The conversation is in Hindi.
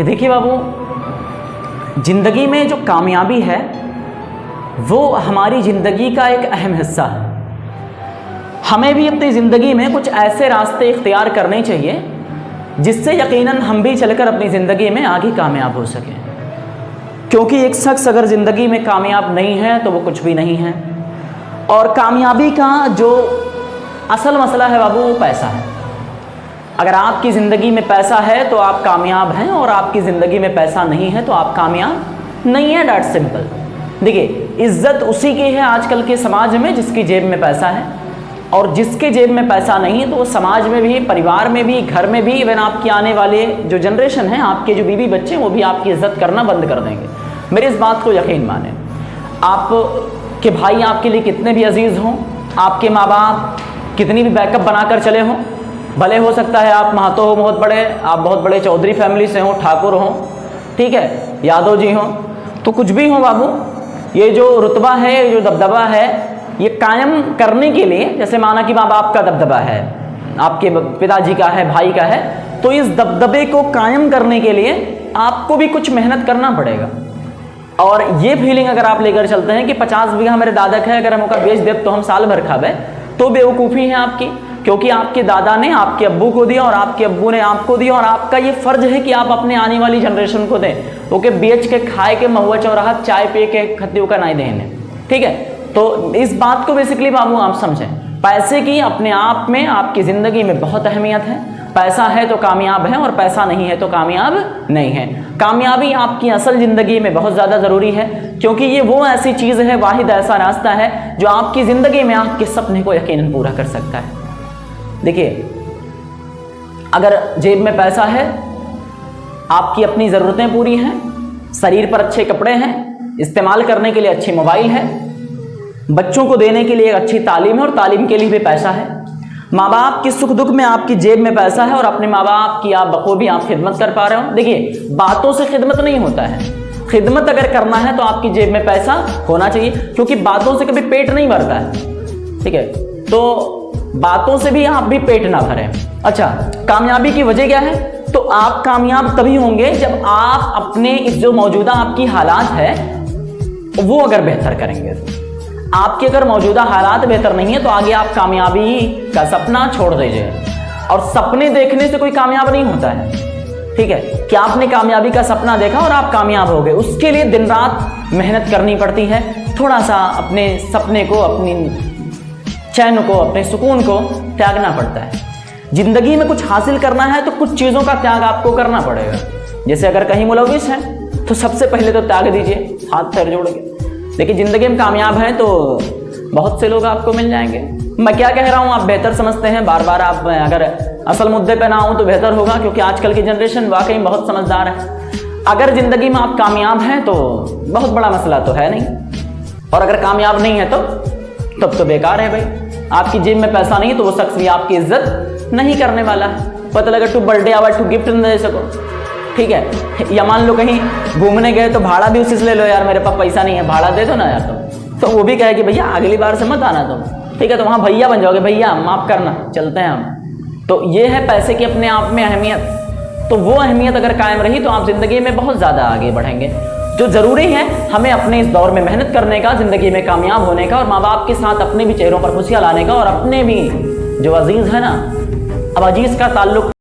कि देखिए बाबू, ज़िंदगी में जो कामयाबी है वो हमारी ज़िंदगी का एक अहम हिस्सा है। हमें भी अपनी ज़िंदगी में कुछ ऐसे रास्ते इख्तियार करने चाहिए जिससे यकीनन हम भी चलकर अपनी ज़िंदगी में आगे कामयाब हो सकें, क्योंकि एक शख्स अगर ज़िंदगी में कामयाब नहीं है तो वो कुछ भी नहीं है। और कामयाबी का जो असल मसला है बाबू वो पैसा है। अगर आपकी ज़िंदगी में पैसा है तो आप कामयाब हैं, और आपकी ज़िंदगी में पैसा नहीं है तो आप कामयाब नहीं है। That simple. देखिए, इज़्ज़त उसी की है आजकल के समाज में जिसकी जेब में पैसा है, और जिसके जेब में पैसा नहीं है तो वो समाज में भी, परिवार में भी, घर में भी, इवन आपकी आने वाले जो जनरेशन है, आपके जो बीवी बच्चे, वो भी आपकी इज़्ज़त करना बंद कर देंगे। मेरी इस बात को यकीन माने। आपके भाई आपके लिए कितने भी अजीज़ हों, आपके माँ बाप कितनी भी बैकअप बनाकर चले हों, भले हो सकता है आप महतो हो बहुत बड़े, आप बहुत बड़े चौधरी फैमिली से हों, ठाकुर हों, ठीक है, यादव जी हों, तो कुछ भी हो बाबू, ये जो रुतबा है, ये जो दबदबा है, ये कायम करने के लिए, जैसे माना कि माँ बाप का दबदबा है, आपके पिताजी का है, भाई का है, तो इस दबदबे को कायम करने के लिए आपको भी कुछ मेहनत करना पड़ेगा। और ये फीलिंग अगर आप लेकर चलते हैं कि 50 बीघा मेरे दादा का है, अगर हम बेच दे तो हम साल भर खावे, तो बेवकूफ़ी है आपकी, क्योंकि आपके दादा ने आपके अब्बू को दिया और आपके अब्बू ने आपको दिया, और आपका ये फ़र्ज है कि आप अपने आने वाली जनरेशन को दें। ओके, बेच के खाए के महुआ चौराहा चाय पे के खत्तियों का नहीं देने, ठीक है। तो इस बात को बेसिकली बाबू आप समझें, पैसे की अपने आप में आपकी ज़िंदगी में बहुत अहमियत है। पैसा है तो कामयाब है, और पैसा नहीं है तो कामयाब नहीं है। कामयाबी आपकी असल ज़िंदगी में बहुत ज़्यादा ज़रूरी है, क्योंकि ये वो ऐसी चीज़ है, वाहिद ऐसा रास्ता है जो आपकी ज़िंदगी में आपके सपने को यकीनन पूरा कर सकता है। देखिए, अगर जेब में पैसा है, आपकी अपनी ज़रूरतें पूरी हैं, शरीर पर अच्छे कपड़े हैं, इस्तेमाल करने के लिए अच्छी मोबाइल है, बच्चों को देने के लिए एक अच्छी तालीम है, और तालीम के लिए भी पैसा है, माँ बाप की सुख दुख में आपकी जेब में पैसा है, और अपने माँ बाप की आप बखूबी आप खिदमत कर पा रहे हो। देखिए, बातों से खिदमत नहीं होता है, खिदमत अगर करना है तो आपकी जेब में पैसा होना चाहिए, क्योंकि बातों से कभी पेट नहीं भरता है, ठीक है। तो बातों से भी आप भी पेट ना भरें। अच्छा, कामयाबी की वजह क्या है? तो आप कामयाब तभी होंगे जब आप अपने इस जो मौजूदा आपकी हालात है वो अगर बेहतर करेंगे। आपके अगर मौजूदा हालात बेहतर नहीं है तो आगे आप कामयाबी का सपना छोड़ दीजिए, और सपने देखने से कोई कामयाब नहीं होता है, ठीक है। कि आपने कामयाबी का सपना देखा और आप कामयाब हो गए, उसके लिए दिन रात मेहनत करनी पड़ती है। थोड़ा सा अपने सपने को, अपनी चैन को, अपने सुकून को त्यागना पड़ता है। जिंदगी में कुछ हासिल करना है तो कुछ चीज़ों का त्याग आपको करना पड़ेगा। जैसे अगर कहीं मुलविस है तो सबसे पहले तो त्याग दीजिए, हाथ पैर जोड़ के। लेकिन ज़िंदगी में कामयाब हैं तो बहुत से लोग आपको मिल जाएंगे। मैं क्या कह रहा हूँ आप बेहतर समझते हैं, बार बार आप अगर असल मुद्दे पे ना आऊँ तो बेहतर होगा, क्योंकि आजकल की जनरेशन वाकई बहुत समझदार है। अगर ज़िंदगी में आप कामयाब हैं तो बहुत बड़ा मसला तो है नहीं, और अगर कामयाब नहीं है तो तब तो बेकार है भाई। आपकी जेब में पैसा नहीं तो वो शख्स भी आपकी इज्जत नहीं करने वाला है। पता लगा टू बर्थडे आवा टू गिफ्ट न दे सको, ठीक है। या मान लो कहीं घूमने गए तो भाड़ा भी उसी से ले लो, यार मेरे पास पैसा नहीं है, भाड़ा दे दो ना यार तुम, तो वो भी कहे कि भैया अगली बार से मत आना तुम, ठीक है। तो वहाँ भैया बन जाओगे, भैया माफ़ करना, चलते हैं हम। तो ये है पैसे की अपने आप में अहमियत। तो वो अहमियत अगर कायम रही तो आप ज़िंदगी में बहुत ज़्यादा आगे बढ़ेंगे। जो ज़रूरी है हमें अपने इस दौर में मेहनत करने का, ज़िंदगी में कामयाब होने का, और माँ बाप के साथ अपने भी चेहरों पर खुशियाँ लाने का, और अपने भी जो अजीज़ है ना, अब अजीज़ का ताल्लुक